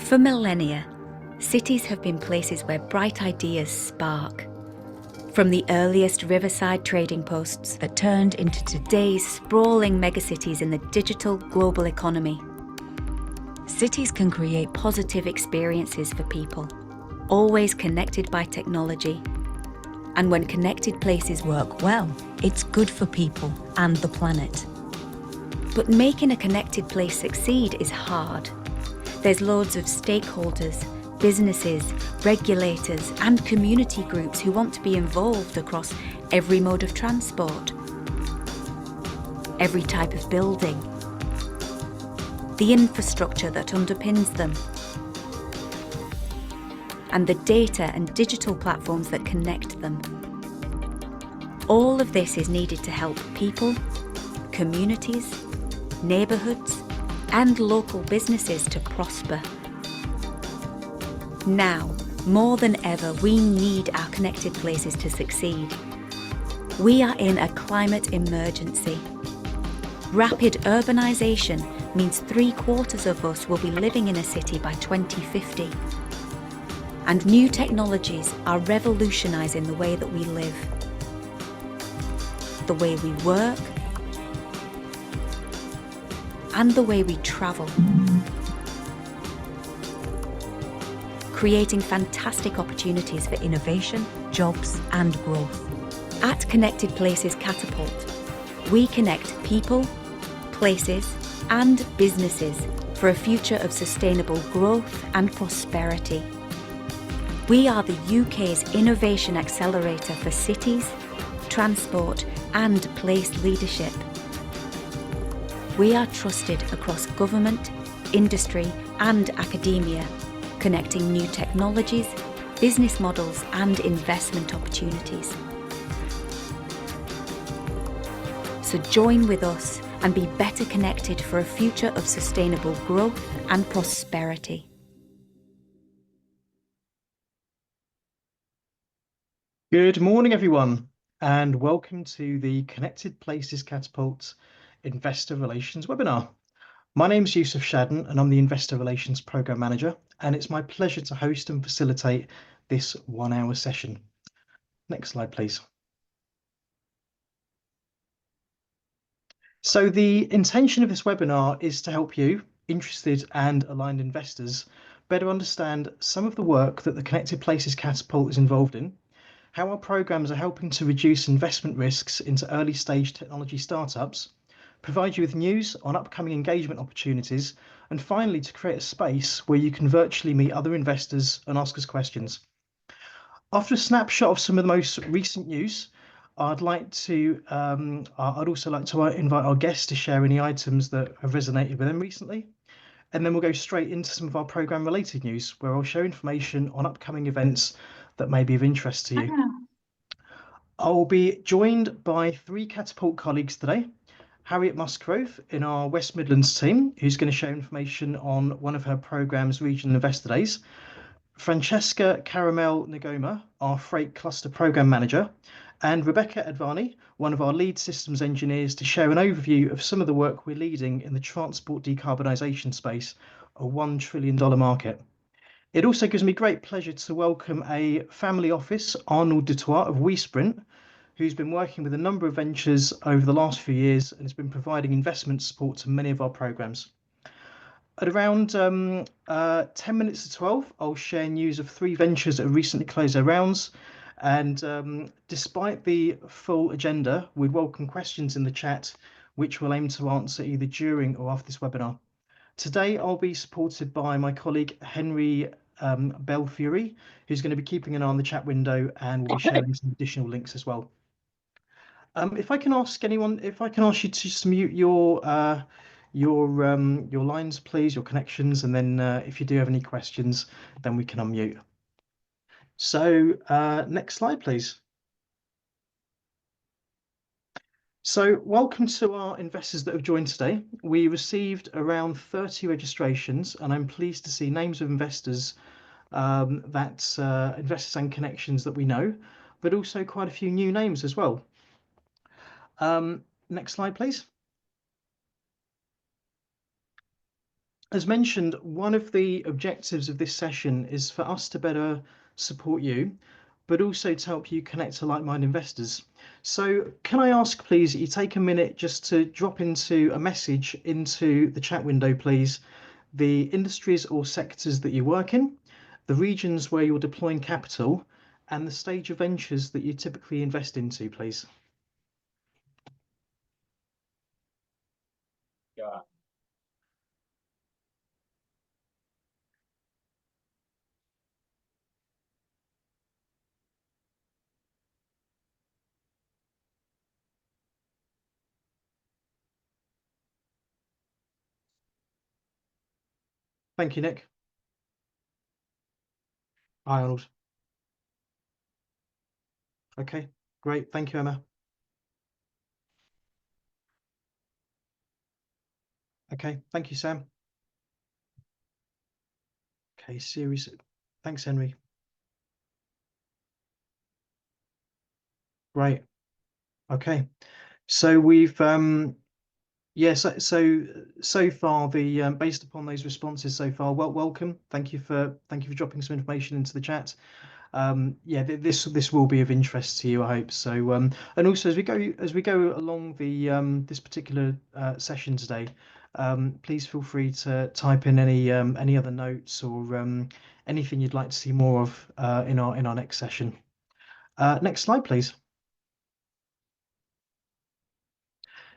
For millennia, cities have been places where bright ideas spark. From the earliest riverside trading posts that turned into today's sprawling megacities in the digital global economy. Cities can create positive experiences for people, always connected by technology. And when connected places work well, it's good for people and the planet. But making a connected place succeed is hard. There's loads of stakeholders, businesses, regulators, and community groups who want to be involved across every mode of transport, every type of building, the infrastructure that underpins them, and the data and digital platforms that connect them. All of this is needed to help people, communities, neighbourhoods, and local businesses to prosper. Now, more than ever, we need our connected places to succeed. We are in a climate emergency. Rapid urbanisation means 3/4 of us will be living in a city by 2050. And new technologies are revolutionising the way that we live, the way we work, and the way we travel, creating fantastic opportunities for innovation, jobs, and growth. At Connected Places Catapult, we connect people, places, and businesses for a future of sustainable growth and prosperity. We are the UK's innovation accelerator for cities, transport, and place leadership. We are trusted across government, industry, and academia, connecting new technologies, business models, and investment opportunities. So join with us and be better connected for a future of sustainable growth and prosperity. Good morning, everyone, and welcome to the Connected Places Catapult Investor Relations webinar. My name is Yusuf Shadden, and I'm the Investor Relations Program Manager, and it's my pleasure to host and facilitate this 1-hour session. Next slide, please. So the intention of this webinar is to help you, interested and aligned investors, better understand some of the work that the Connected Places Catapult is involved in, how our programs are helping to reduce investment risks into early stage technology startups, provide you with news on upcoming engagement opportunities, and finally to create a space where you can virtually meet other investors and ask us questions. After a snapshot of some of the most recent news, I'd also like to invite our guests to share any items that have resonated with them recently. And then we'll go straight into some of our program related news, where I'll share information on upcoming events that may be of interest to you. I'll be joined by 3 Catapult colleagues today. Harriet Musgrove in our West Midlands team, who's going to share information on one of her program's Regional Investor Days. Francesca Caramel Ngoma, our Freight Cluster Program Manager, and Rebecca Advani, one of our lead systems engineers, to share an overview of some of the work we're leading in the transport decarbonisation space, a $1 trillion market. It also gives me great pleasure to welcome a family office, Arnold Dutoit of WeSprint, who's been working with a number of ventures over the last few years and has been providing investment support to many of our programs. At around 10 minutes to 12, I'll share news of 3 ventures that have recently closed their rounds. And despite the full agenda, we'd welcome questions in the chat, which we'll aim to answer either during or after this webinar. Today, I'll be supported by my colleague, Henry Belfury, who's going to be keeping an eye on the chat window and will be sharing some additional links as well. If I can ask you to just mute your lines, please, your connections, and then if you do have any questions, then we can unmute. So next slide, please. So welcome to our investors that have joined today. We received around 30 registrations, and I'm pleased to see names of investors, investors and connections that we know, but also quite a few new names as well. Next slide, please. As mentioned, one of the objectives of this session is for us to better support you, but also to help you connect to like-minded investors. So can I ask, please, that you take a minute just to drop into a message into the chat window, please, the industries or sectors that you work in, the regions where you're deploying capital, and the stage of ventures that you typically invest into, please. Yeah. Thank you, Nick. Hi, Arnold. Okay, great. Thank you, Emma. Okay, thank you, Sam. Okay, series. Thanks, Henry. Great. Okay. So we've so far the based upon those responses so far, welcome. Thank you for dropping some information into the chat. Yeah, this will be of interest to you, I hope. So and also as we go along the this particular session today, please feel free to type in any other notes or anything you'd like to see more of in our next session. Next slide, please.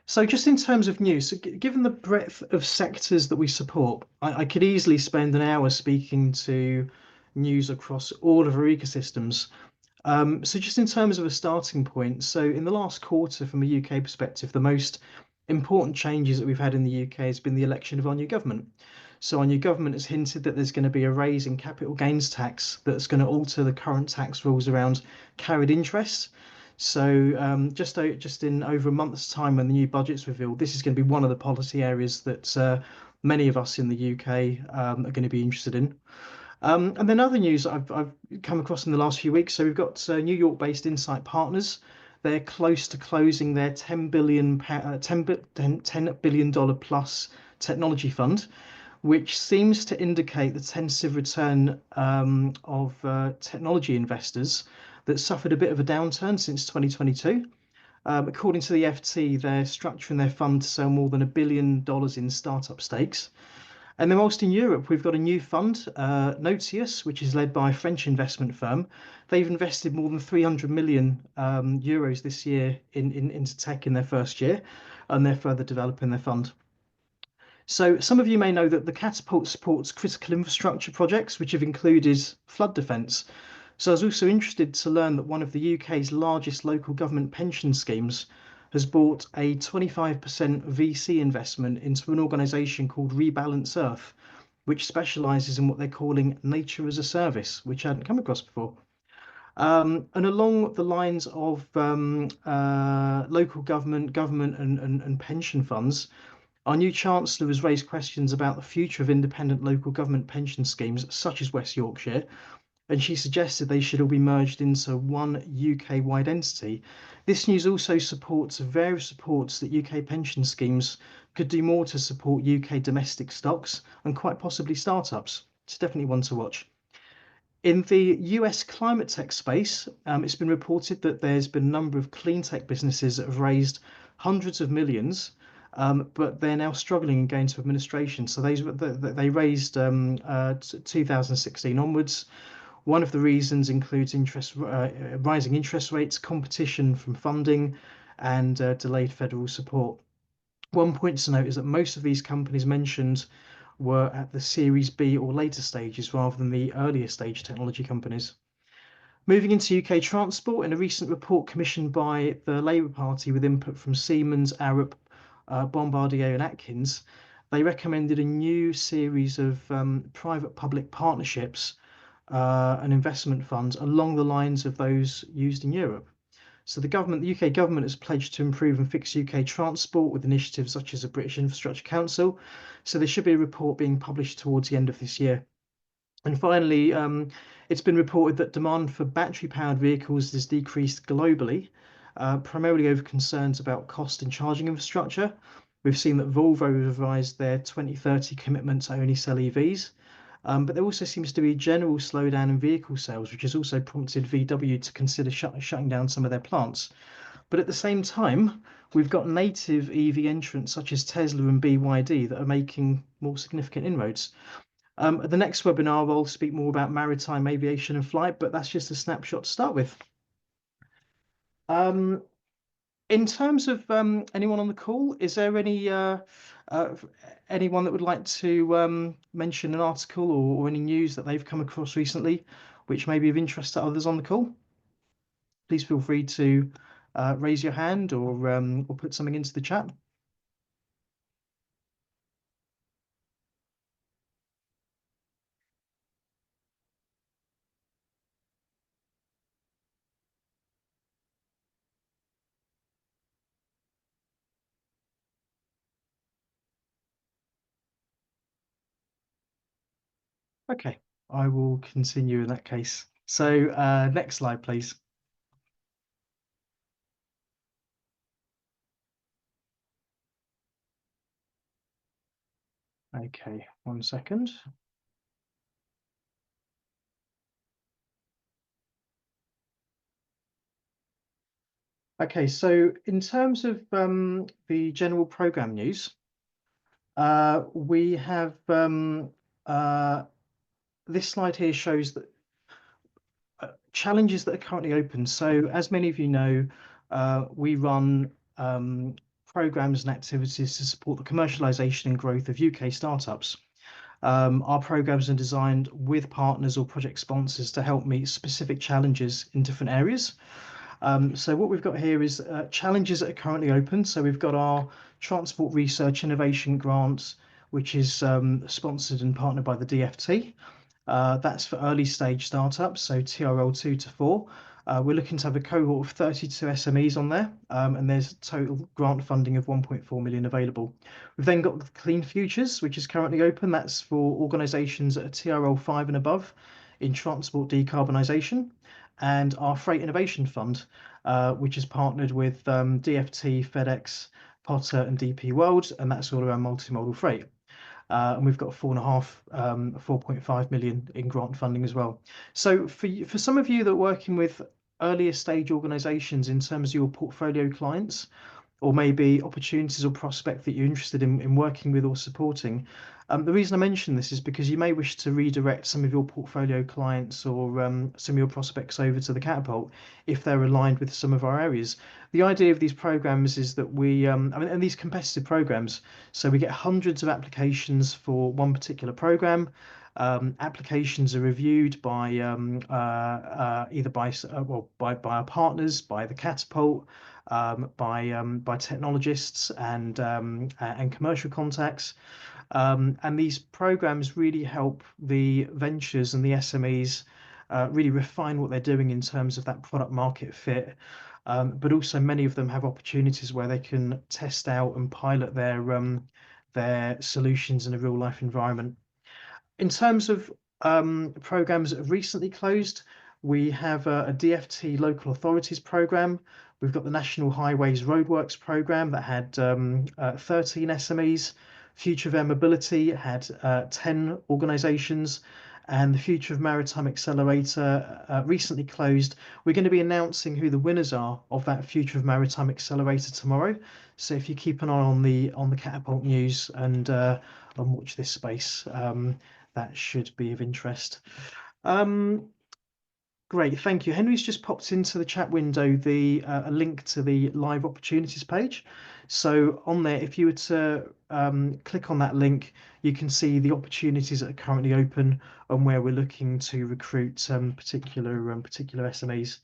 So just in terms of news, so given the breadth of sectors that we support, I could easily spend an hour speaking to news across all of our ecosystems. So just in terms of a starting point, so in the last quarter, from a UK perspective, the most important changes that we've had in the UK has been the election of our new government. So our new government has hinted that there's going to be a raise in capital gains tax that's going to alter the current tax rules around carried interest. So just in over a month's time, when the new budget's revealed, this is going to be one of the policy areas that many of us in the UK are going to be interested in. And then other news I've come across in the last few weeks. So we've got New York-based Insight Partners. They're close to closing their $10 billion plus technology fund, which seems to indicate the tentative return of technology investors that suffered a bit of a downturn since 2022. According to the FT, they're structuring their fund to sell more than $1 billion in startup stakes. And then whilst in Europe, we've got a new fund, Notius, which is led by a French investment firm. They've invested more than 300 million euros this year into tech in their first year, and they're further developing their fund. So some of you may know that the Catapult supports critical infrastructure projects, which have included flood defence. So I was also interested to learn that one of the UK's largest local government pension schemes has bought a 25% VC investment into an organisation called Rebalance Earth, which specialises in what they're calling nature as a service, which I hadn't come across before. And along the lines of local government and pension funds, our new Chancellor has raised questions about the future of independent local government pension schemes, such as West Yorkshire, and she suggested they should all be merged into one UK-wide entity. This news also supports various reports that UK pension schemes could do more to support UK domestic stocks and quite possibly startups. It's definitely one to watch. In the US climate tech space, it's been reported that there's been a number of clean tech businesses that have raised hundreds of millions, but they're now struggling in going to administration. So they raised 2016 onwards. One of the reasons includes rising interest rates, competition from funding, and delayed federal support. One point to note is that most of these companies mentioned were at the Series B or later stages rather than the earlier stage technology companies. Moving into UK transport, in a recent report commissioned by the Labour Party with input from Siemens, Arup, Bombardier and Atkins, they recommended a new series of private-public partnerships and investment funds along the lines of those used in Europe. So the UK government has pledged to improve and fix UK transport with initiatives such as the British Infrastructure Council. So there should be a report being published towards the end of this year. And finally, it's been reported that demand for battery-powered vehicles has decreased globally, primarily over concerns about cost and charging infrastructure. We've seen that Volvo revised their 2030 commitment to only sell EVs. But there also seems to be a general slowdown in vehicle sales, which has also prompted VW to consider shutting down some of their plants. But at the same time, we've got native EV entrants such as Tesla and BYD that are making more significant inroads. At the next webinar, I'll speak more about maritime aviation and flight, but that's just a snapshot to start with. In terms of anyone on the call, is there anyone that would like to mention an article or any news that they've come across recently, which may be of interest to others on the call? Please feel free to raise your hand or put something into the chat. Okay, I will continue in that case. So next slide, please. Okay, 1 second. Okay, so in terms of the general program news, we have this slide here shows that challenges that are currently open. So as many of you know, we run programs and activities to support the commercialization and growth of UK startups. Our programs are designed with partners or project sponsors to help meet specific challenges in different areas. So what we've got here is challenges that are currently open. So we've got our Transport Research Innovation Grants, which is sponsored and partnered by the DFT. That's for early stage startups, so TRL 2 to 4. We're looking to have a cohort of 32 SMEs on there, and there's total grant funding of 1.4 million available. We've then got the Clean Futures, which is currently open. That's for organisations at a TRL 5 and above in transport decarbonisation, and our Freight Innovation Fund, which is partnered with DFT, FedEx, Potter, and DP World, and that's all around multimodal freight. And we've got 4.5 million in grant funding as well. So for some of you that are working with earlier stage organizations in terms of your portfolio clients, or maybe opportunities or prospect that you're interested in working with or supporting. The reason I mention this is because you may wish to redirect some of your portfolio clients or some of your prospects over to the Catapult if they're aligned with some of our areas. The idea of these programs is that we, and these competitive programs, so we get hundreds of applications for one particular program. Applications are reviewed by either by our partners, by the Catapult, by technologists and commercial contacts, and these programs really help the ventures and the SMEs really refine what they're doing in terms of that product market fit. But also many of them have opportunities where they can test out and pilot their solutions in a real life environment. In terms of programs that have recently closed, we have a DFT local authorities program. We've got the National Highways Roadworks program that had 13 SMEs. Future of Air Mobility had 10 organisations, and the Future of Maritime Accelerator recently closed. We're going to be announcing who the winners are of that Future of Maritime Accelerator tomorrow. So if you keep an eye on the Catapult news and watch this space, that should be of interest. Great, thank you. Henry's just popped into the chat window a link to the live opportunities page. So on there, if you were to click on that link, you can see the opportunities that are currently open and where we're looking to recruit particular SMEs.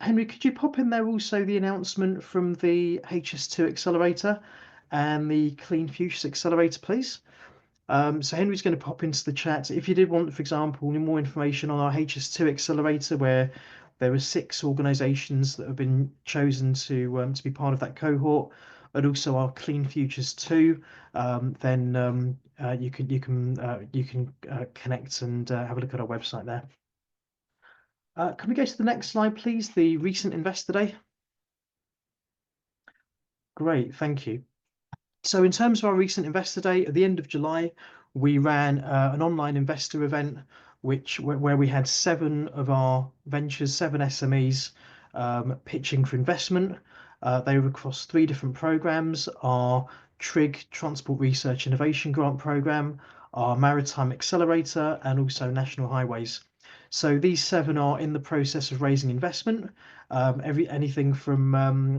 Henry, could you pop in there also the announcement from the HS2 Accelerator and the Clean Futures Accelerator, please? So Henry's going to pop into the chat. If you did want, for example, more information on our HS2 Accelerator, where there are 6 organisations that have been chosen to be part of that cohort, and also our Clean Futures 2, then you can connect and have a look at our website there. Can we go to the next slide, please? The recent Investor Day. Great, thank you. So in terms of our recent Investor Day, at the end of July, we ran an online investor event, where we had 7 of our ventures, 7 SMEs, pitching for investment. They were across 3 different programs: our TRIG Transport Research Innovation Grant Program, our Maritime Accelerator, and also National Highways. So these 7 are in the process of raising investment, anything from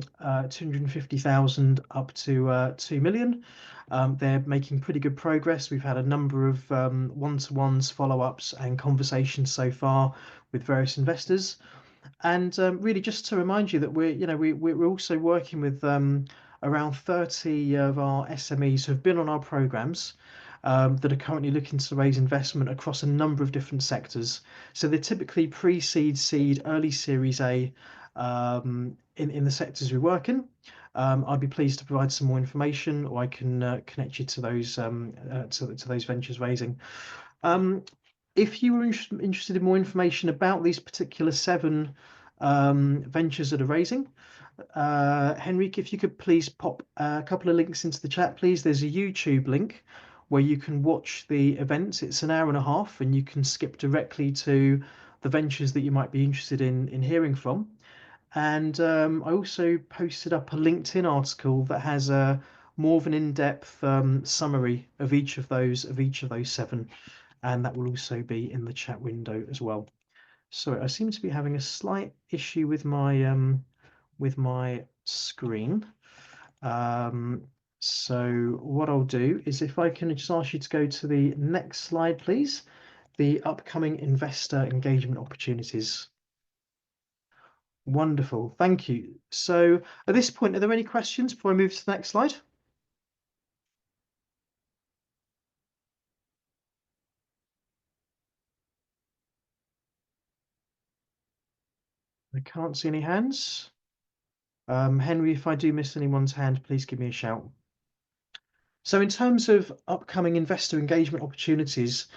250,000 up to 2 million. They're making pretty good progress. We've had a number of one-to-ones, follow-ups, and conversations so far with various investors. And really, just to remind you that we're also working with around 30 of our SMEs who have been on our programs, that are currently looking to raise investment across a number of different sectors. So they're typically pre-seed, seed, early Series A, in the sectors we work in. I'd be pleased to provide some more information, or I can connect you to those to those ventures raising. If you were interested in more information about these particular 7 ventures that are raising, Henrique, if you could please pop a couple of links into the chat, please. There's a YouTube link where you can watch the events. It's an hour and a half, and you can skip directly to the ventures that you might be interested in hearing from. And I also posted up a LinkedIn article that has a more of an in-depth summary of each of those 7, and that will also be in the chat window as well. So I seem to be having a slight issue with my screen. So what I'll do is, if I can just ask you to go to the next slide, please, the upcoming investor engagement opportunities. Wonderful, thank you. So at this point, are there any questions before I move to the next slide? I can't see any hands. Henry, if I do miss anyone's hand, please give me a shout. So in terms of upcoming investor engagement opportunities,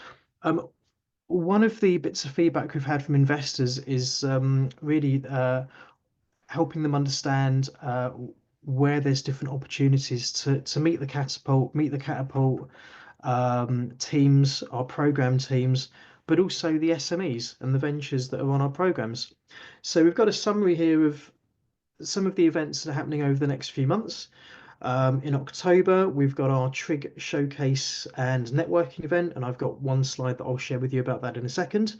one of the bits of feedback we've had from investors is really helping them understand where there's different opportunities to meet the Catapult teams, our program teams, but also the SMEs and the ventures that are on our programs. So we've got a summary here of some of the events that are happening over the next few months. In October, we've got our TRIG Showcase and Networking event, and I've got one slide that I'll share with you about that in a second.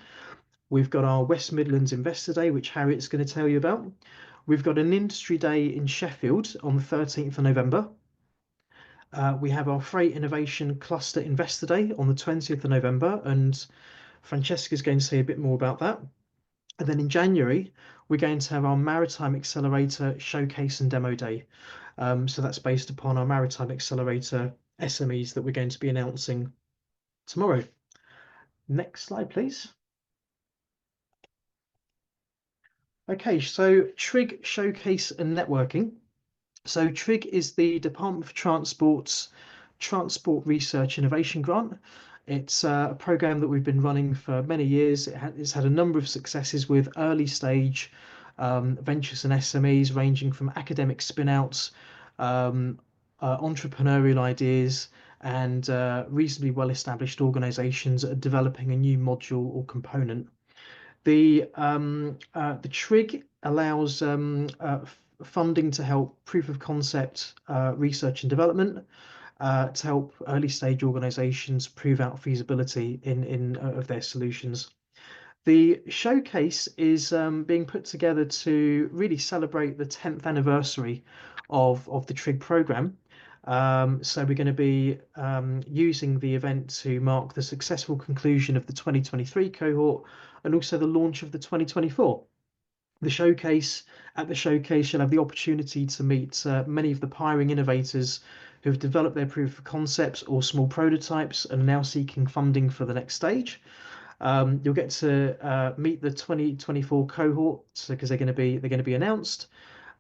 We've got our West Midlands Investor Day, which Harriet's going to tell you about. We've got an Industry Day in Sheffield on the 13th of November. We have our Freight Innovation Cluster Investor Day on the 20th of November, and Francesca's going to say a bit more about that. And then in January, we're going to have our Maritime Accelerator Showcase and Demo Day. So that's based upon our Maritime Accelerator SMEs that we're going to be announcing tomorrow. Next slide, please. Okay, so TRIG Showcase and Networking. So TRIG is the Department for Transport's Transport Research Innovation Grant. It's a program that we've been running for many years. It's had a number of successes with early stage ventures and SMEs, ranging from academic spin-outs, entrepreneurial ideas, and reasonably well-established organizations that are developing a new module or component. The TRIG allows funding to help proof of concept research and development, to help early stage organizations prove out feasibility of their solutions. The showcase is being put together to really celebrate the 10th anniversary of the TRIG program. So we're going to be using the event to mark the successful conclusion of the 2023 cohort and also the launch of the 2024. At the showcase, you'll have the opportunity to meet many of the pioneering innovators who have developed their proof of concepts or small prototypes and are now seeking funding for the next stage. You'll get to meet the 2024 cohort because they're going to be announced.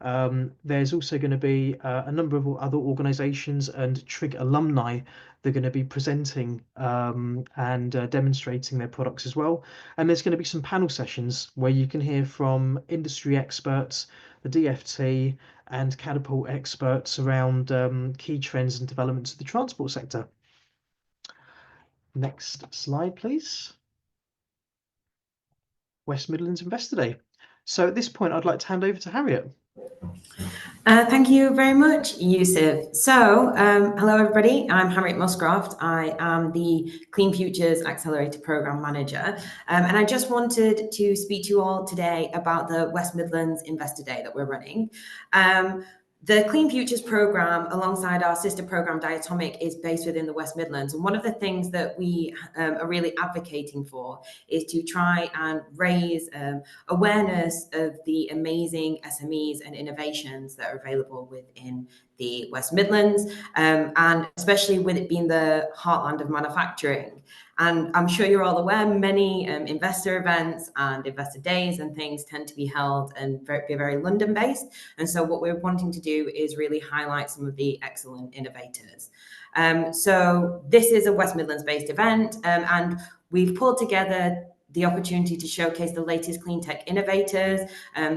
There's also going to be a number of other organisations and Trig alumni that are going to be presenting and demonstrating their products as well. And there's going to be some panel sessions where you can hear from industry experts, the DFT and Catapult experts around key trends and developments of the transport sector. Next slide, please. West Midlands Investor Day. So at this point, I'd like to hand over to Harriet. Thank you very much, Yusuf. So, hello everybody, I'm Harriet Muscroft. I am the Clean Futures Accelerator Programme Manager, and I just wanted to speak to you all today about the West Midlands Investor Day that we're running. The Clean Futures programme, alongside our sister programme Diatomic, is based within the West Midlands. And one of the things that we are really advocating for is to try and raise awareness of the amazing SMEs and innovations that are available within the West Midlands, and especially with it being the heartland of manufacturing. And I'm sure you're all aware, many investor events and investor days and things tend to be held and be very London-based. And so what we're wanting to do is really highlight some of the excellent innovators. So this is a West Midlands-based event, and we've pulled together the opportunity to showcase the latest clean tech innovators.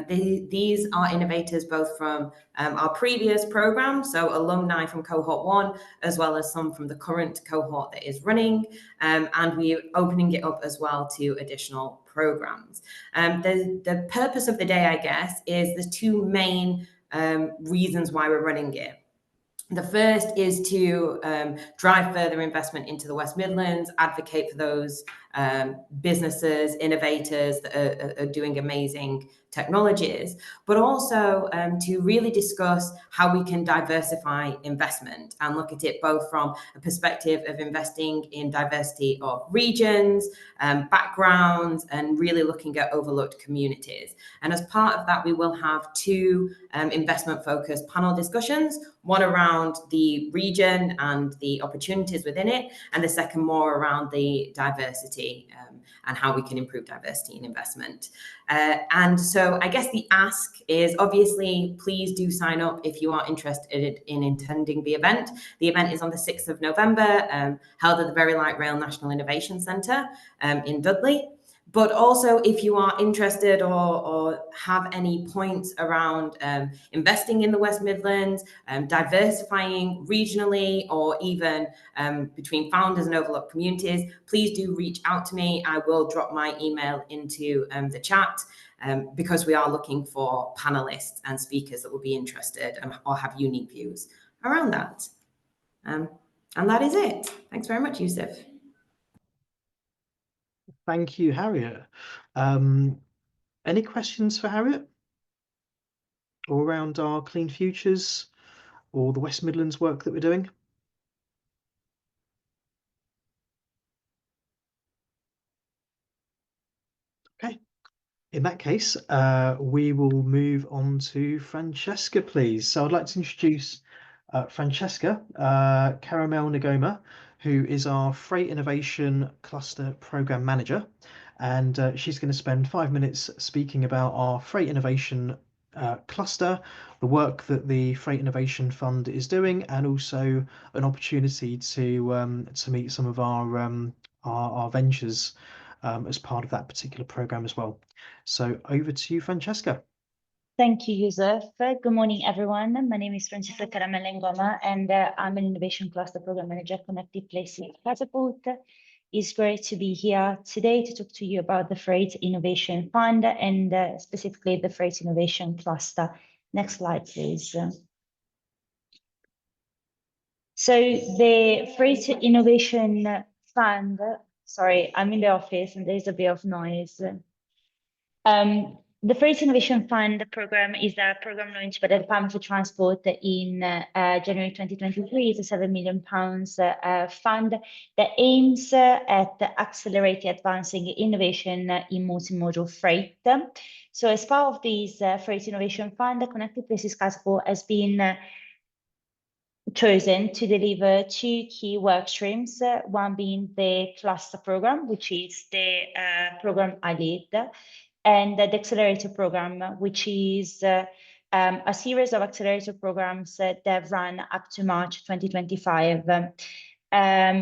These are innovators both from our previous program, so alumni from cohort 1, as well as some from the current cohort that is running, and we're opening it up as well to additional programs. The purpose of the day, I guess, is there's two main reasons why we're running it. The first is to drive further investment into the West Midlands, advocate for those businesses, innovators that are doing amazing technologies, but also to really discuss how we can diversify investment and look at it both from a perspective of investing in diversity of regions, backgrounds, and really looking at overlooked communities. And as part of that, we will have two investment-focused panel discussions, one around the region and the opportunities within it, and the second more around the diversity and how we can improve diversity in investment. And so I guess the ask is, obviously, please do sign up if you are interested in attending the event. The event is on the 6th of November, held at the Very Light Rail National Innovation Centre in Dudley. But also, if you are interested or have any points around investing in the West Midlands, diversifying regionally, or even between founders and overlooked communities, please do reach out to me. I will drop my email into the chat because we are looking for panelists and speakers that will be interested or have unique views around that. And that is it. Thanks very much, Yusuf. Thank you, Harriet. Any questions for Harriet? Or around our Clean Futures or the West Midlands work that we're doing? Okay. In that case, we will move on to Francesca, please. So I'd like to introduce Francesca Caramel Ngoma, who is our Freight Innovation Cluster Program Manager. And she's going to spend 5 minutes speaking about our Freight Innovation Cluster, the work that the Freight Innovation Fund is doing, and also an opportunity to meet some of our ventures as part of that particular program as well. So over to you, Francesca. Thank you, Yusuf. Good morning, everyone. My name is Francesca Caramel Ngoma, and I'm an Innovation Cluster Program Manager at Connected Places Catapult. It's great to be here today to talk to you about the Freight Innovation Fund and specifically the Freight Innovation Cluster. Next slide, please. So the Freight Innovation Fund, sorry, I'm in the office and there's a bit of noise. The Freight Innovation Fund program is a program launched by the Department for Transport in January 2023. It's a £7 million fund that aims at accelerating advancing innovation in multimodal freight. So as part of this Freight Innovation Fund, Connected Places Catapult has been chosen to deliver two key work streams, one being the cluster program, which is the program I lead, and the accelerator program, which is a series of accelerator programs that run up to March 2025.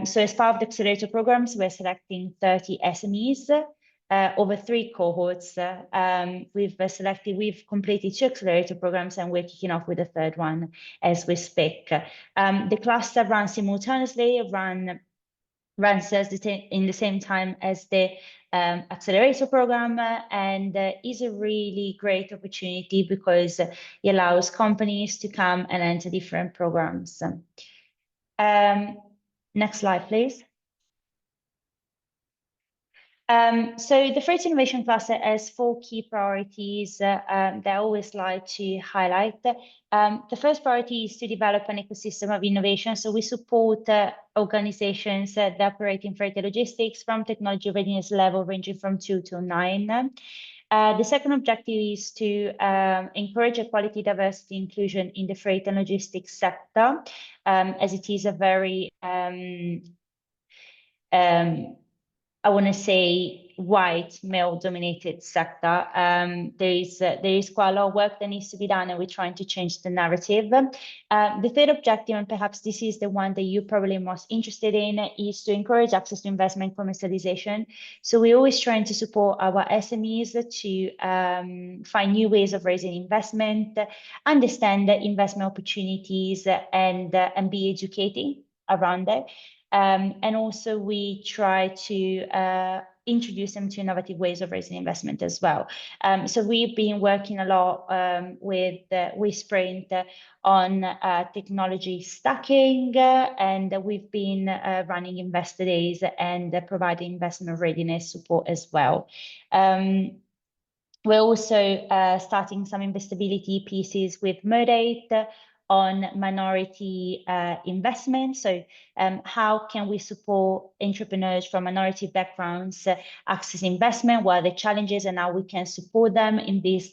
So as part of the accelerator programs, we're selecting 30 SMEs over 3 cohorts. We've completed 2 accelerator programs, and we're kicking off with the 3rd one as we speak. The cluster runs simultaneously, runs in the same time as the accelerator program, and is a really great opportunity because it allows companies to come and enter different programs. Next slide, please. So the Freight Innovation Cluster has 4 key priorities that I always like to highlight. The first priority is to develop an ecosystem of innovation. So we support organizations that operate in freight logistics from technology readiness level ranging from 2 to 9. The second objective is to encourage equality, diversity, inclusion in the freight and logistics sector, as it is a very, I want to say, white male-dominated sector. There is quite a lot of work that needs to be done, and we're trying to change the narrative. The third objective, and perhaps this is the one that you're probably most interested in, is to encourage access to investment commercialization. So we're always trying to support our SMEs to find new ways of raising investment, understand the investment opportunities, and be educating around it. And also we try to introduce them to innovative ways of raising investment as well. So we've been working a lot with Sprint on technology stacking, and we've been running investor days and providing investment readiness support as well. We're also starting some investability pieces with Merdate on minority investment. So how can we support entrepreneurs from minority backgrounds access investment? What are the challenges, and how we can support them in this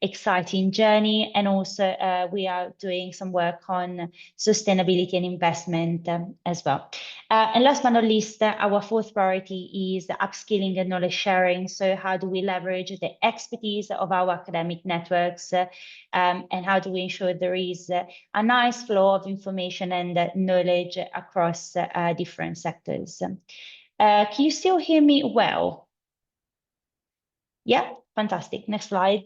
exciting journey? And also we are doing some work on sustainability and investment as well. And last but not least, our 4th priority is upskilling and knowledge sharing. So how do we leverage the expertise of our academic networks, and how do we ensure there is a nice flow of information and knowledge across different sectors? Can you still hear me well? Yeah, fantastic. Next slide.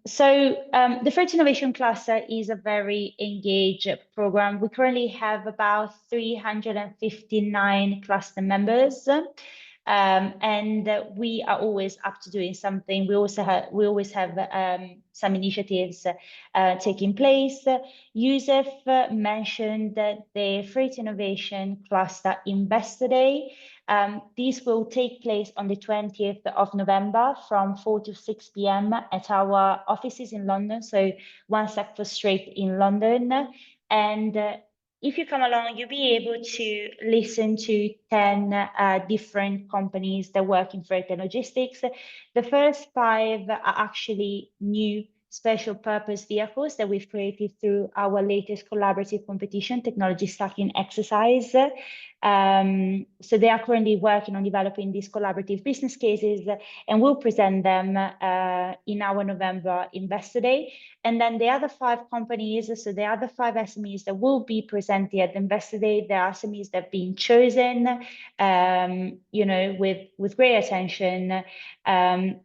So the Freight Innovation Cluster is a very engaged program. We currently have about 359 cluster members. And we are always up to doing something. We always have some initiatives taking place. Youssef mentioned the Freight Innovation Cluster Investor Day. This will take place on the 20th of November from 4 to 6 p.m. at our offices in London, so 1 Sector Street in London. And if you come along, you'll be able to listen to 10 different companies that work in freight and logistics. The first 5 are actually new special purpose vehicles that we've created through our latest collaborative competition, Technology Stacking Exercise. So they are currently working on developing these collaborative business cases, and we'll present them in our November Investor Day. And then the other 5 companies, so the other 5 SMEs that will be presented at the Investor Day, there are SMEs that have been chosen, you know, with great attention, and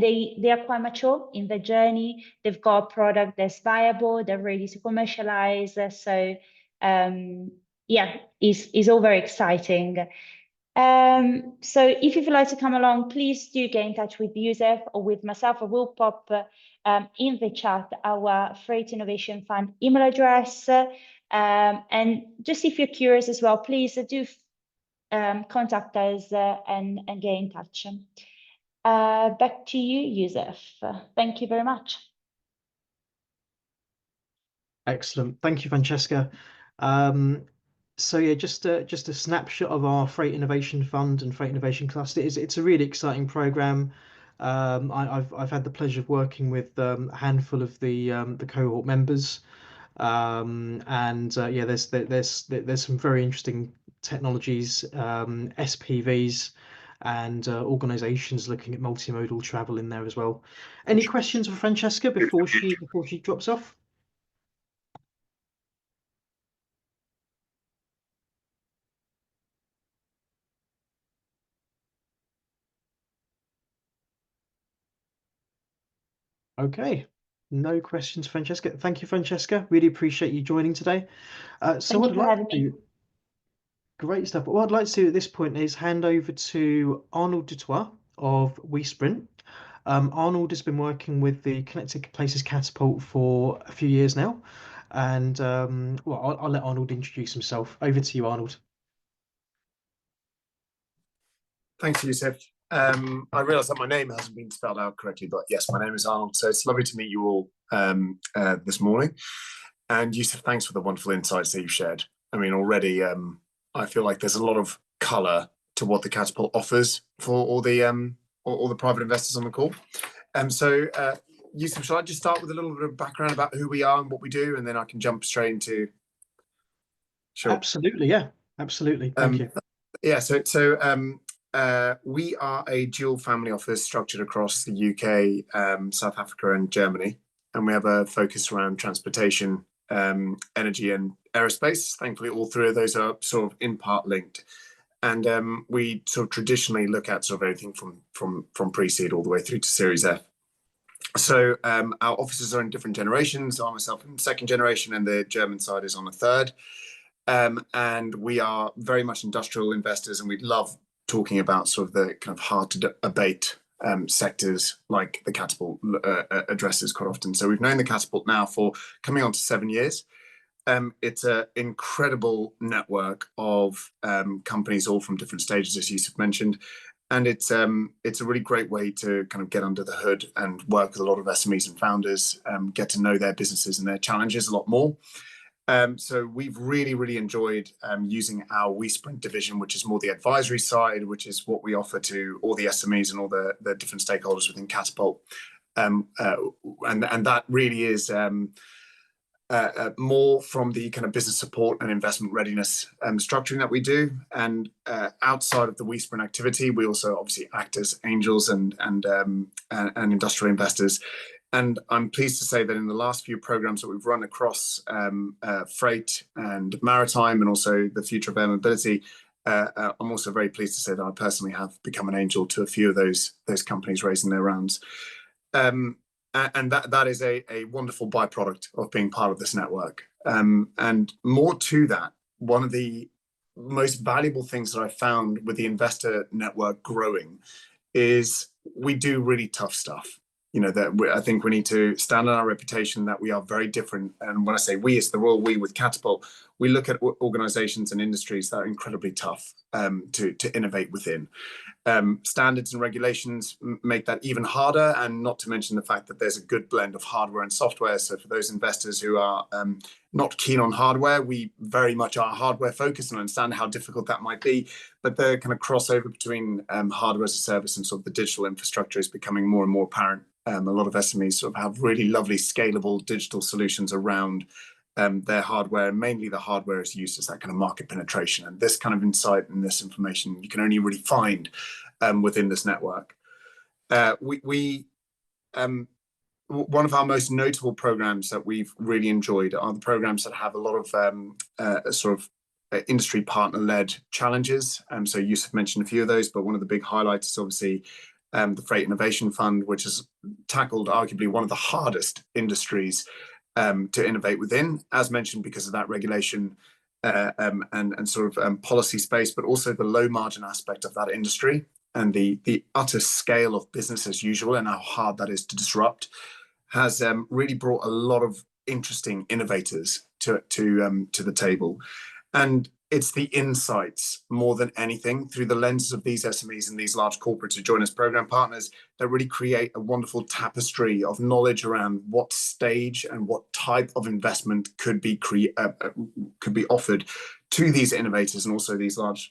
they are quite mature in the journey. They've got a product that's viable, they're ready to commercialize. So yeah, it's all very exciting. So if you'd like to come along, please do get in touch with Youssef or with myself. I will pop in the chat our Freight Innovation Fund email address. And just if you're curious as well, please do contact us and get in touch. Back to you, Youssef. Thank you very much. Excellent. Thank you, Francesca. So yeah, just a snapshot of our Freight Innovation Fund and Freight Innovation Cluster. It's a really exciting program. I've had the pleasure of working with a handful of the cohort members, and yeah, there's some very interesting technologies, SPVs, and organisations looking at multimodal travel in there as well. Any questions for Francesca before she drops off? Okay, no questions, Francesca. Thank you, Francesca. Really appreciate you joining today. So Thank you for having me. Great stuff. What I'd like to do at this point is hand over to Arnold Dutoit of WeSprint. Arnold has been working with the Connected Places Catapult for a few years now, and well, I'll let Arnold introduce himself. Over to you, Arnold. Thanks, Yusuf. I realise that my name hasn't been spelled out correctly, but yes, my name is Arnold. So it's lovely to meet you all this morning. And Yusuf, thanks for the wonderful insights that you shared. I mean, already I feel like there's a lot of colour to what the Catapult offers for all the private investors on the call. So Yusuf, shall I just start with a little bit of background about who we are and what we do, and then I can jump straight into... Sure. Absolutely, yeah, absolutely. Thank you. Yeah, we are a dual family office structured across the UK, South Africa and Germany, and we have a focus around transportation, energy and aerospace. Thankfully, all three of those are sort of in part linked. And we sort of traditionally look at sort of everything from pre-seed all the way through to Series F. So our offices are in different generations. I'm myself in the second generation and the German side is on the third. And we are very much industrial investors, and we love talking about sort of the kind of hard to abate sectors like the Catapult addresses quite often. So we've known the Catapult now for coming on to 7 years. It's an incredible network of companies, all from different stages, as Yusuf mentioned. And it's a really great way to kind of get under the hood and work with a lot of SMEs and founders, get to know their businesses and their challenges a lot more. So we've really, really enjoyed using our WeSprint division, which is more the advisory side, which is what we offer to all the SMEs and all the different stakeholders within Catapult. And that really is more from the kind of business support and investment readiness structuring that we do. And outside of the WeSprint activity, we also obviously act as angels and industrial investors. And I'm pleased to say that in the last few programs that we've run across freight and maritime and also the future of air mobility, I'm also very pleased to say that I personally have become an angel to a few of those companies raising their rounds. And that is a wonderful byproduct of being part of this network. And more to that, one of the most valuable things that I found with the investor network growing is we do really tough stuff. You know, that I think we need to stand on our reputation that we are very different. And when I say we, it's the royal we with Catapult. We look at organizations and industries that are incredibly tough to innovate within. Standards and regulations make that even harder, and not to mention the fact that there's a good blend of hardware and software. So for those investors who are not keen on hardware, we very much are hardware focused and understand how difficult that might be. But the kind of crossover between hardware as a service and sort of the digital infrastructure is becoming more and more apparent. A lot of SMEs sort of have really lovely scalable digital solutions around their hardware. Mainly the hardware is used as that kind of market penetration. And this kind of insight and this information you can only really find within this network. One of our most notable programs that we've really enjoyed are the programs that have a lot of sort of industry partner-led challenges. So Yusuf mentioned a few of those, but one of the big highlights is obviously the Freight Innovation Fund, which has tackled arguably one of the hardest industries to innovate within, as mentioned, because of that regulation and sort of policy space, but also the low margin aspect of that industry and the utter scale of business as usual and how hard that is to disrupt has really brought a lot of interesting innovators to the table. And it's the insights more than anything through the lenses of these SMEs and these large corporates who join as program partners that really create a wonderful tapestry of knowledge around what stage and what type of investment could be offered to these innovators and also these large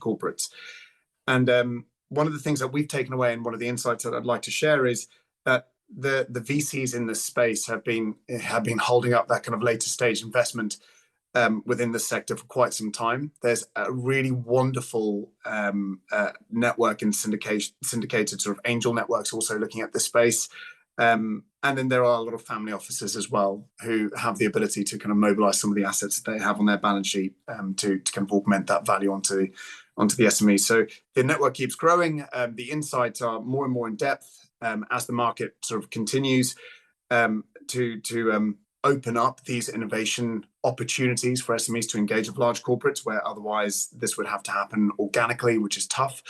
corporates. And one of the things that we've taken away and one of the insights that I'd like to share is that the VCs in this space have been holding up that kind of later stage investment within the sector for quite some time. There's a really wonderful network and syndicated sort of angel networks also looking at this space. And then there are a lot of family offices as well who have the ability to kind of mobilize some of the assets that they have on their balance sheet to kind of augment that value onto the SME. So the network keeps growing. The insights are more and more in depth as the market sort of continues to open up these innovation opportunities for SMEs to engage with large corporates, where otherwise this would have to happen organically, which is tough.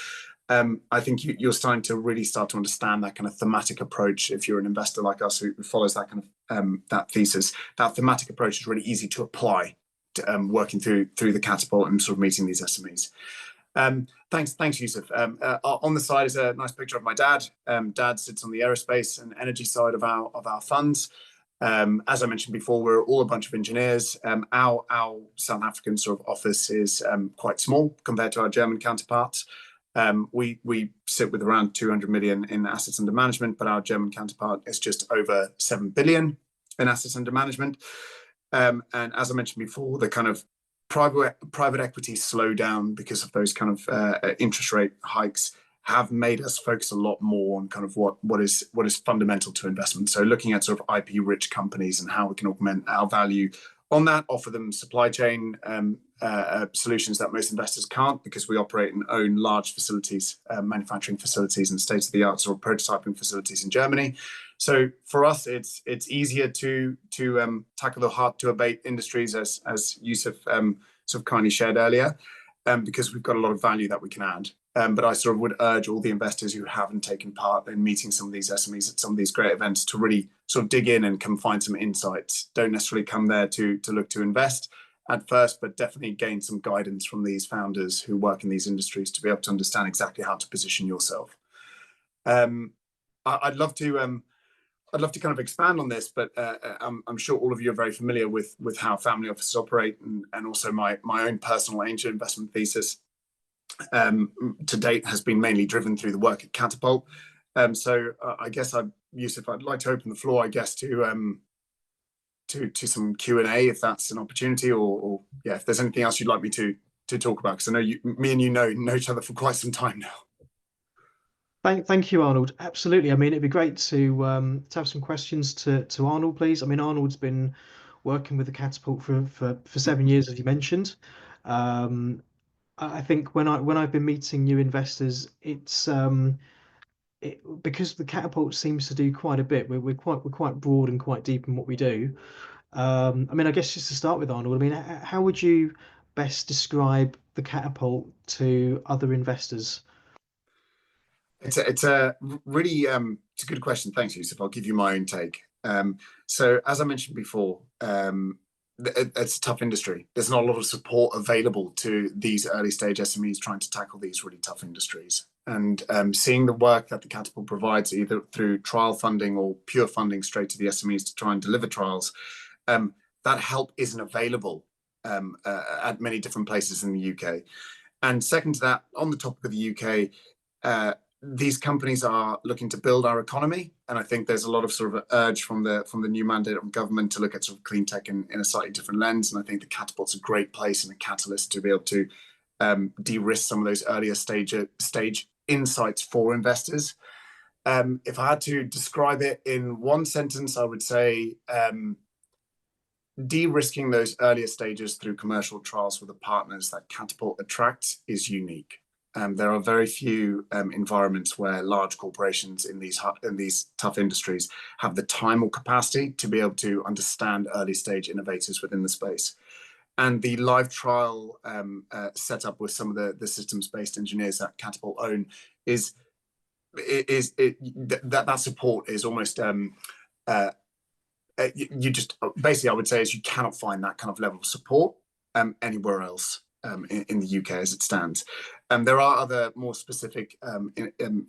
I think you're starting to really start to understand that kind of thematic approach. If you're an investor like us who follows that kind of that thesis, that thematic approach is really easy to apply to working through the Catapult and sort of meeting these SMEs. Thanks, Yusuf. On the side is a nice picture of my dad. Dad sits on the aerospace and energy side of our funds. As I mentioned before, we're all a bunch of engineers. Our South African sort of office is quite small compared to our German counterparts. We sit with around 200 million in assets under management, but our German counterpart is just over 7 billion in assets under management. And as I mentioned before, the kind of private equity slowdown because of those kind of interest rate hikes have made us focus a lot more on kind of what is fundamental to investment. So looking at sort of IP-rich companies and how we can augment our value on that, offer them supply chain solutions that most investors can't, because we operate and own large facilities, manufacturing facilities and state-of-the-art sort of prototyping facilities in Germany. So for us, it's easier to tackle the hard-to-abate industries, as Yusuf sort of kindly shared earlier, because we've got a lot of value that we can add. But I sort of would urge all the investors who haven't taken part in meeting some of these SMEs at some of these great events to really sort of dig in and come find some insights. Don't necessarily come there to look to invest at first, but definitely gain some guidance from these founders who work in these industries to be able to understand exactly how to position yourself. I'd love to kind of expand on this, but I'm sure all of you are very familiar with how family offices operate, and also my own personal angel investment thesis to date has been mainly driven through the work at Catapult. So I guess Yusuf, I'd like to open the floor, I guess, to some Q&A, if that's an opportunity, or yeah, if there's anything else you'd like me to talk about, because I know me and you know each other for quite some time now. Thank you, Arnold. Absolutely. I mean, it'd be great to have some questions to Arnold, please. I mean, Arnold's been working with the Catapult for 7 years, as you mentioned. I think when I've been meeting new investors, it's because the Catapult seems to do quite a bit. We're quite broad and quite deep in what we do. I mean, I guess just to start with, Arnold, I mean, how would you best describe the Catapult to other investors? It's a really it's a good question. Thanks, Yusuf. I'll give you my own take. So as I mentioned before, it's a tough industry. There's not a lot of support available to these early stage SMEs trying to tackle these really tough industries. And seeing the work that the Catapult provides, either through trial funding or pure funding straight to the SMEs to try and deliver trials, that help isn't available at many different places in the UK. And second to that, on the topic of the UK, these companies are looking to build our economy, and I think there's a lot of sort of urge from the new mandate of government to look at sort of clean tech in a slightly different lens. And I think the Catapult's a great place and a catalyst to be able to de-risk some of those earlier stage insights for investors. If I had to describe it in one sentence, I would say de-risking those earlier stages through commercial trials with the partners that Catapult attracts is unique. There are very few environments where large corporations in these tough industries have the time or capacity to be able to understand early stage innovators within the space. And the live trial set up with some of the systems-based engineers that Catapult own that support is almost you just basically, I would say, is you cannot find that kind of level of support anywhere else in the UK as it stands. There are other more specific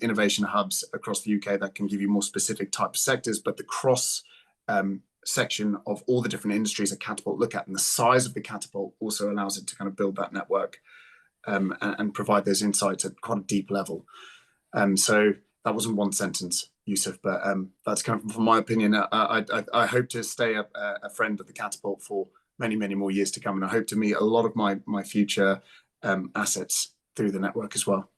innovation hubs across the UK that can give you more specific type of sectors, but the cross section of all the different industries that Catapult look at and the size of the Catapult also allows it to kind of build that network and provide those insights at quite a deep level. So that wasn't one sentence, Yusuf, but that's kind of from my opinion. I hope to stay a friend of the Catapult for many, many more years to come. And I hope to meet a lot of my future assets through the network as well.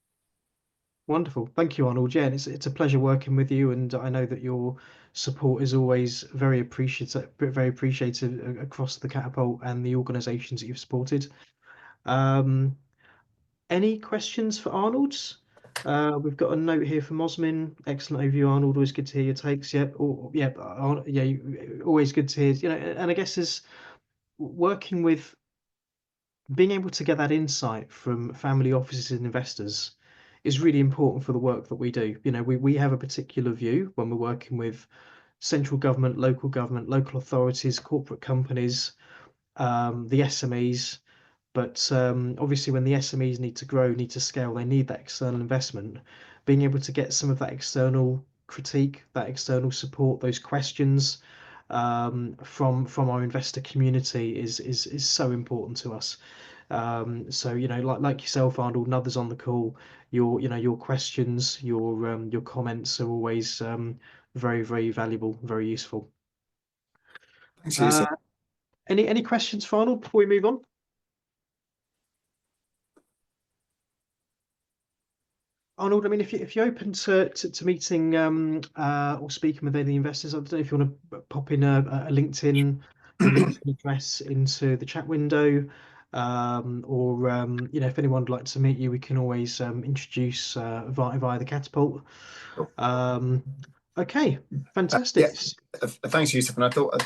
Wonderful. Thank you, Arnold. Yeah, it's a pleasure working with you, and I know that your support is always very appreciated across the Catapult and the organisations that you've supported. Any questions for Arnold? We've got a note here from Osmin. Excellent overview, Arnold. Always good to hear your takes. Yeah, always good to hear. You know, and I guess as working with being able to get that insight from family offices and investors is really important for the work that we do. You know, we have a particular view when we're working with central government, local authorities, corporate companies, the SMEs. But obviously, when the SMEs need to grow, need to scale, they need that external investment. Being able to get some of that external critique, that external support, those questions from our investor community is so important to us. So you know, like yourself, Arnold, and others on the call, your questions, your comments are always very, very valuable, very useful. Thanks, Yusuf. Any questions for Arnold before we move on? Arnold, I mean, if you're open to meeting or speaking with any investors, I don't know if you want to pop in a LinkedIn, your LinkedIn address into the chat window, or you know, if anyone would like to meet you, we can always introduce via the Catapult. Okay, fantastic. Thanks, Yusuf. And I thought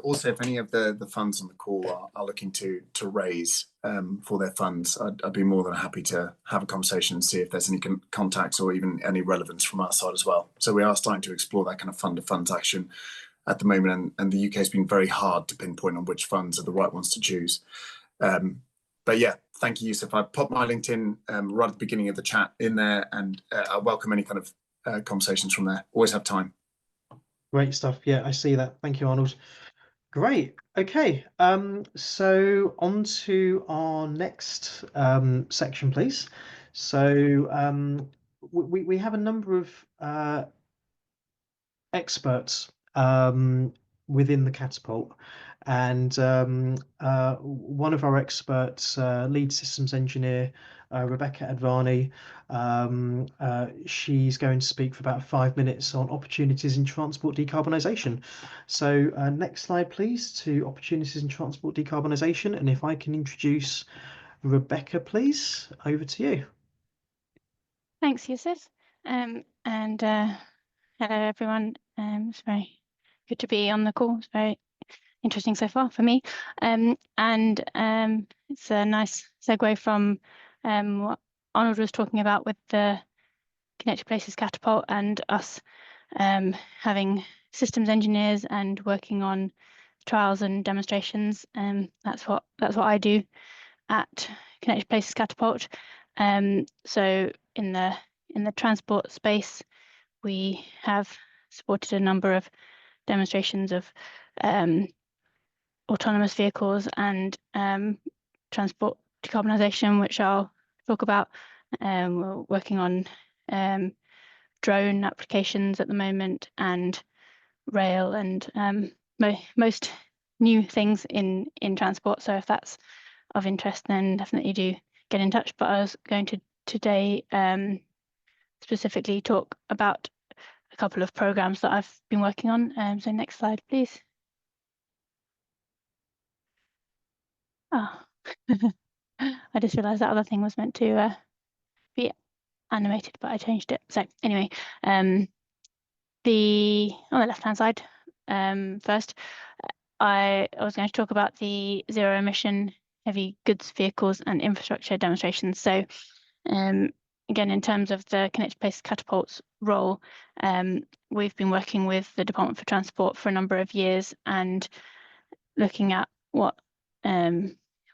also if any of the funds on the call are looking to raise for their funds, I'd be more than happy to have a conversation and see if there's any contacts or even any relevance from our side as well. So we are starting to explore that kind of fund of funds action at the moment, and the UK has been very hard to pinpoint on which funds are the right ones to choose. But yeah, thank you, Yusuf. I popped my LinkedIn right at the beginning of the chat in there, and I welcome any kind of conversations from there. Always have time. Great stuff. Yeah, I see that. Thank you, Arnold. Great. Okay. So on to our next section, please. So we have a number of experts within the Catapult, and one of our experts, lead systems engineer, Rebecca Advani, she's going to speak for about 5 minutes on opportunities in transport decarbonisation. So next slide, please, to opportunities in transport decarbonisation. And if I can introduce Rebecca, please, over to you. Thanks, Yusuf. And hello, everyone. It's very good to be on the call. It's very interesting so far for me. And it's a nice segue from what Arnold was talking about with the Connected Places Catapult and us having systems engineers and working on trials and demonstrations. That's what I do at Connected Places Catapult. So in the transport space, we have supported a number of demonstrations of autonomous vehicles and transport decarbonisation, which I'll talk about. We're working on drone applications at the moment, and rail, and most new things in transport. So if that's of interest, then definitely do get in touch. But I was going to today specifically talk about a couple of programs that I've been working on. So next slide, please. Oh, I just realised that other thing was meant to be animated, but I changed it. So anyway, on the left-hand side, first, I was going to talk about the zero emission heavy goods vehicles and infrastructure demonstrations. So again, in terms of the Connected Places Catapult's role, we've been working with the Department for Transport for a number of years and looking at what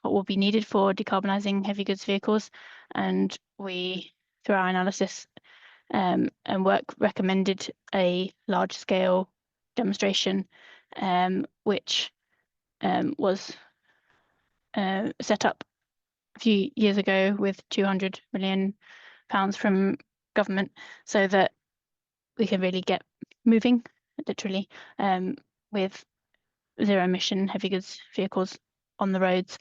will be needed for decarbonising heavy goods vehicles. And we, through our analysis and work, recommended a large-scale demonstration, which was set up a few years ago with £200 million from government, so that we can really get moving, literally, with zero emission heavy goods vehicles on the roads.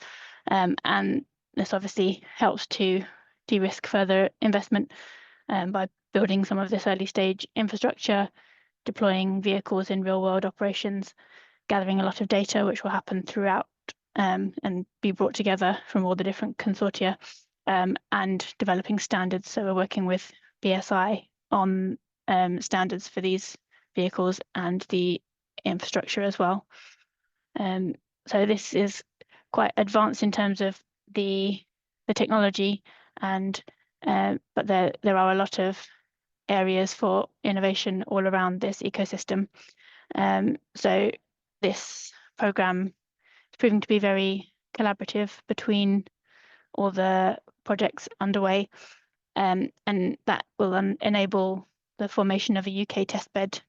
And this obviously helps to de-risk further investment by building some of this early stage infrastructure, deploying vehicles in real world operations, gathering a lot of data, which will happen throughout and be brought together from all the different consortia, and developing standards. So we're working with BSI on standards for these vehicles and the infrastructure as well. So this is quite advanced in terms of the technology, and but there are a lot of areas for innovation all around this ecosystem. So this program is proving to be very collaborative between all the projects underway, and that will enable the formation of a UK testbed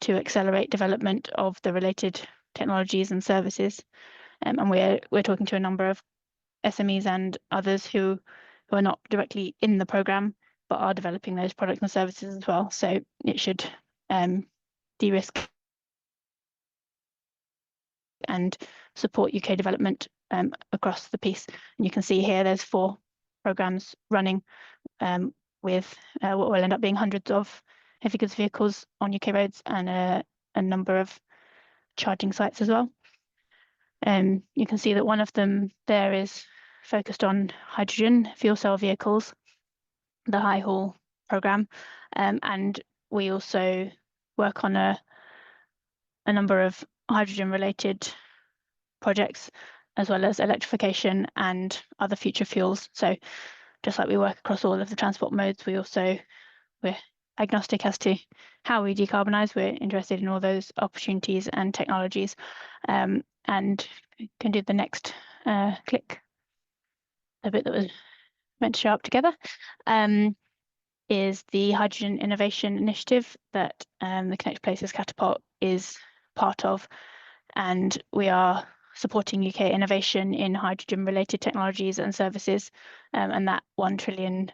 to accelerate development of the related technologies and services. And we're talking to a number of SMEs and others who are not directly in the program, but are developing those products and services as well. So it should de-risk and support UK development across the piece. And you can see here there's 4 programs running with what will end up being hundreds of heavy goods vehicles on UK roads and a number of charging sites as well. You can see that one of them there is focused on hydrogen fuel cell vehicles, the High Haul program, and we also work on a number of hydrogen related projects, as well as electrification and other future fuels. So just like we work across all of the transport modes, we're agnostic as to how we decarbonize. We're interested in all those opportunities and technologies. And can do the next click, the bit that was meant to show up together, is the Hydrogen Innovation Initiative that the Connect Places Catapult is part of. And we are supporting UK innovation in hydrogen related technologies and services. And that $1 trillion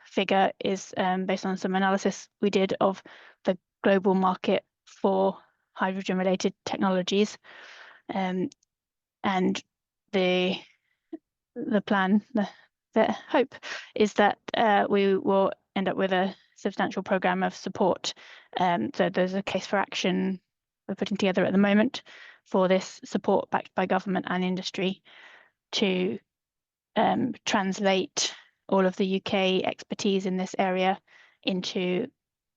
figure is based on some analysis we did of the global market for hydrogen related technologies. And the plan, the hope is that we will end up with a substantial program of support. So there's a case for action we're putting together at the moment for this support backed by government and industry to translate all of the UK expertise in this area into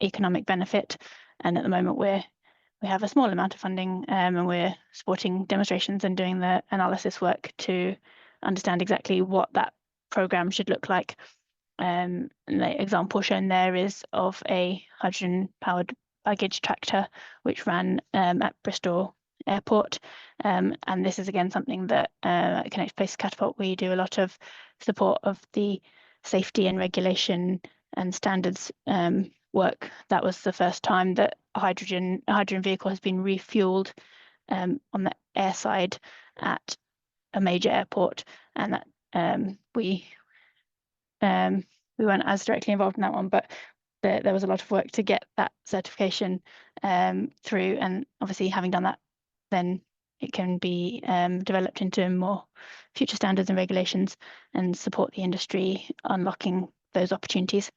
economic benefit. And at the moment we have a small amount of funding, and we're supporting demonstrations and doing the analysis work to understand exactly what that program should look like. And the example shown there is of a hydrogen powered baggage tractor which ran at Bristol Airport, and this is again something that at Connect Places Catapult we do a lot of support of the safety and regulation and standards work. That was the first time that a hydrogen vehicle has been refueled on the air side at a major airport, and that we weren't as directly involved in that one, but there was a lot of work to get that certification through, and obviously having done that, then it can be developed into more future standards and regulations and support the industry unlocking those opportunities.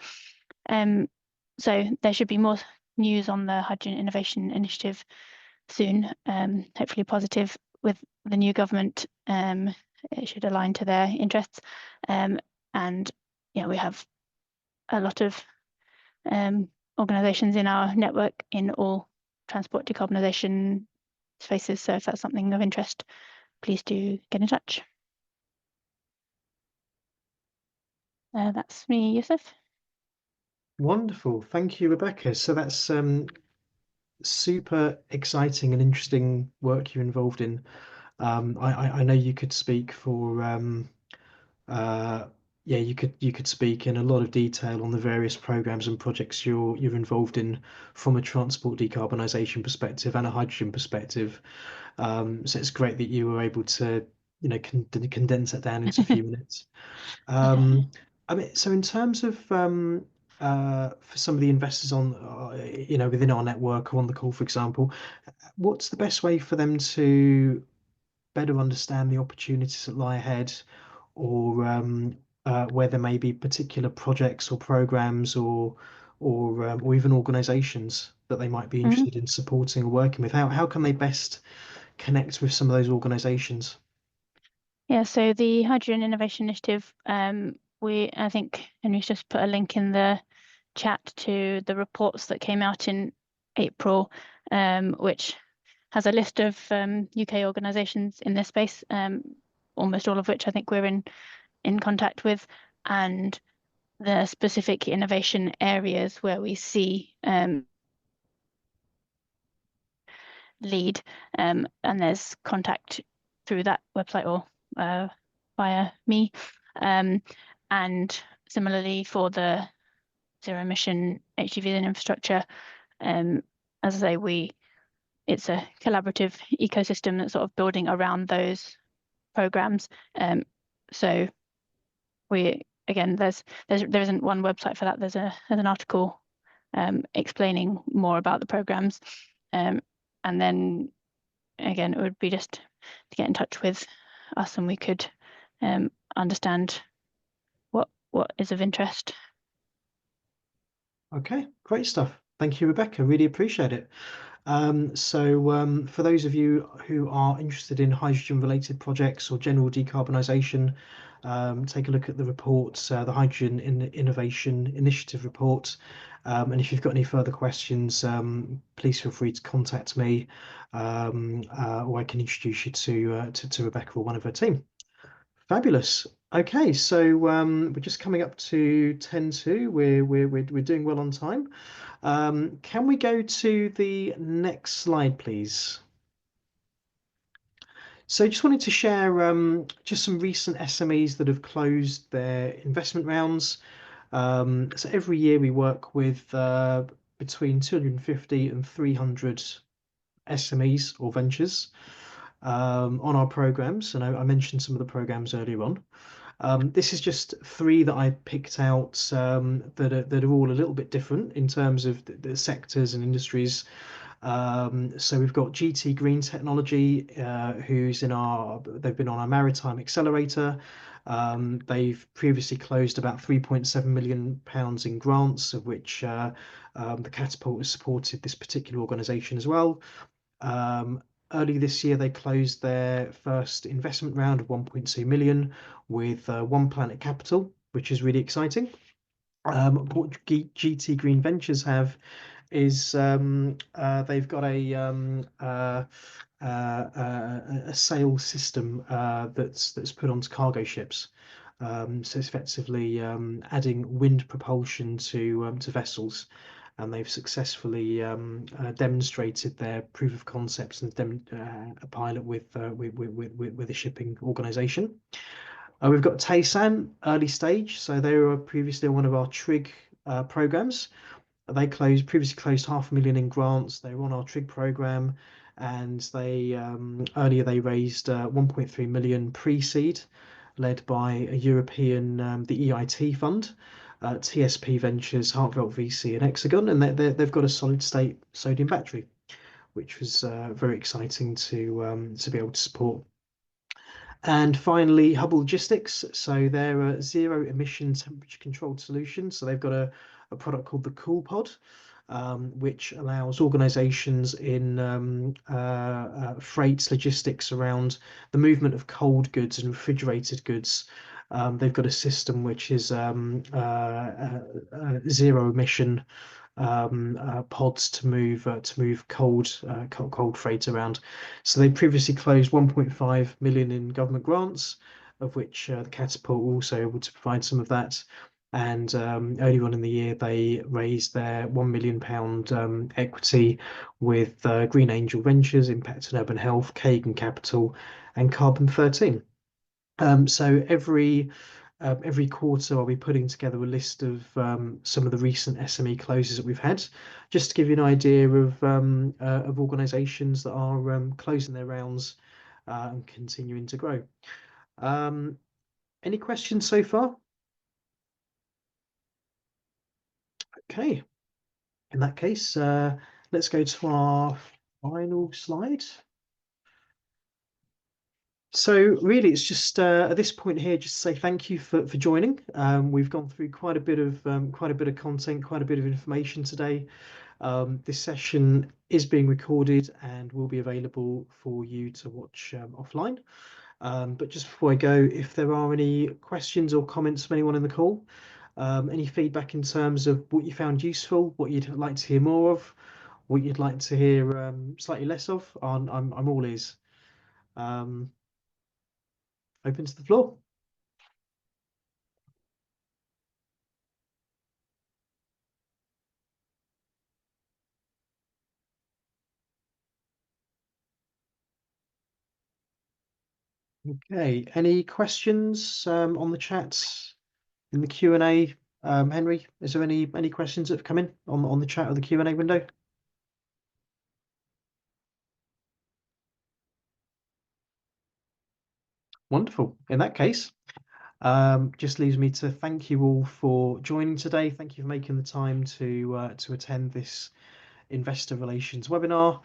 So there should be more news on the Hydrogen Innovation Initiative soon, hopefully positive with the new government. It should align to their interests. And yeah, we have a lot of organisations in our network in all transport decarbonisation spaces. So if that's something of interest, please do get in touch. That's me, Yusuf. Wonderful. Thank you, Rebecca. So that's super exciting and interesting work you're involved in. I know you could speak for yeah, you could speak in a lot of detail on the various programs and projects you're involved in from a transport decarbonisation perspective and a hydrogen perspective. So it's great that you were able to, condense that down into a few minutes. I mean, so in terms of for some of the investors on, within our network or on the call, for example, what's the best way for them to better understand the opportunities that lie ahead, or where there may be particular projects or programs or even organizations that they might be interested in supporting or working with? How can they best connect with some of those organizations? Yeah, so the Hydrogen Innovation Initiative, I think Henry's just put a link in the chat to the reports that came out in April, which has a list of UK organisations in this space, almost all of which I think we're in contact with, and the specific innovation areas where we see lead, and there's contact through that website or via me, and similarly for the zero emission HGVs and infrastructure, as I say, it's a collaborative ecosystem that's sort of building around those programs. So there isn't one website for that. There's an article explaining more about the programs, and then again, it would be just to get in touch with us, and we could understand what is of interest. Okay, great stuff. Thank you, Rebecca. Really appreciate it. For those of you who are interested in hydrogen-related projects or general decarbonisation, take a look at the reports, the Hydrogen Innovation Initiative report. And if you've got any further questions, please feel free to contact me, or I can introduce you to Rebecca or one of her team. Fabulous. Okay, so we're just coming up to 10:02. We're doing well on time. Can we go to the next slide, please? So just wanted to share just some recent SMEs that have closed their investment rounds. So every year we work with between 250 and 300 SMEs or ventures on our programs, and I mentioned some of the programs earlier on. This is just 3 that I picked out that are all a little bit different in terms of the sectors and industries. So we've got GT Green Technology, they've been on our Maritime Accelerator. They've previously closed about £3.7 million in grants, of which the Catapult has supported this particular organisation as well. Early this year, they closed their first investment round of 1.2 million with One Planet Capital, which is really exciting. What GT Green Ventures have is they've got a sales system that's put onto cargo ships. So it's effectively adding wind propulsion to vessels. And they've successfully demonstrated their proof of concepts and a pilot with a shipping organisation. We've got Taysan, early stage. So they were previously on one of our TRIG programs. They previously closed £500,000 in grants. They were on our TRIG program, and earlier they raised 1.3 million pre-seed, led by a European, the EIT fund, TSP Ventures, Heartfelt VC, and Hexagon, and they've got a solid-state sodium battery, which was very exciting to be able to support. And finally, Hubble Logistics. So they're a zero emission temperature controlled solution. So they've got a product called the Cool Pod, which allows organizations in freight logistics around the movement of cold goods and refrigerated goods. They've got a system which is zero emission pods to move cold freight around. So they previously closed 1.5 million in government grants, of which the Catapult were also able to provide some of that. And earlier on in the year, they raised their £1 million equity with Green Angel Ventures, Impact and Urban Health, Kagan Capital, and Carbon 13. So every quarter, I'll be putting together a list of some of the recent SME closes that we've had, just to give you an idea of organisations that are closing their rounds and continuing to grow. Any questions so far? Okay, in that case, let's go to our final slide. So really, it's just at this point here, just to say thank you for joining. We've gone through quite a bit of content, quite a bit of information today. This session is being recorded and will be available for you to watch offline. But just before I go, if there are any questions or comments from anyone in the call, any feedback in terms of what you found useful, what you'd like to hear more of, what you'd like to hear slightly less of, I'm all ears. Open to the floor. Okay, any questions on the chat, in the Q&A? Henry, is there any questions that have come in on the chat or the Q&A window? Wonderful. In that case, just leaves me to thank you all for joining today. Thank you for making the time to attend this investor relations webinar.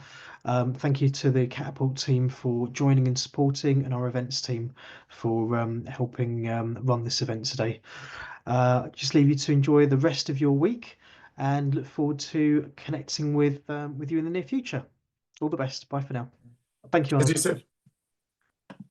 Thank you to the Catapult team for joining and supporting, and our events team for helping run this event today. Just leave you to enjoy the rest of your week and look forward to connecting with you in the near future. All the best. Bye for now. Thank you, Arnold. As you said.